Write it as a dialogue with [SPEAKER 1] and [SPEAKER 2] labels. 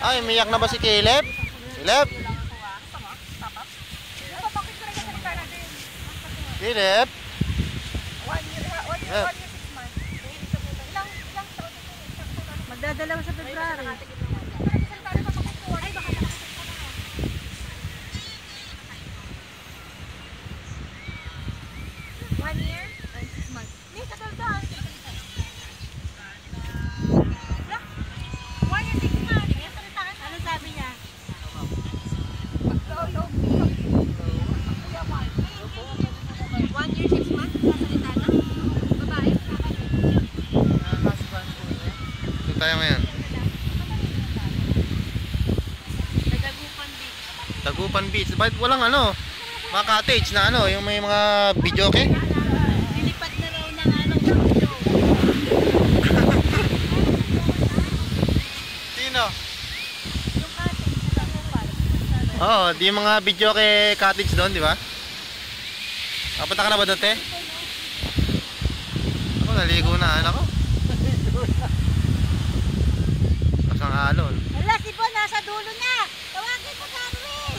[SPEAKER 1] Ay, umiyak na ba si Caleb? Caleb? Caleb?
[SPEAKER 2] Magdadalaw sa February.
[SPEAKER 1] Tayo ngayon. Tagupan Beach. Bakit walang ano? Mga cottage na ano, yung may mga video okay?
[SPEAKER 2] Lilipat na raw ng video.
[SPEAKER 1] Sino?
[SPEAKER 2] Yung cottage sa Tagupan.
[SPEAKER 1] Oo, di yung mga video kay cottage doon, di ba? Kapunta ka na ba doon, te? Ako, naligo na, anak ko. Ang alon.
[SPEAKER 2] Wala, si Bon nasa dulo na. Tawagin mo sa amin.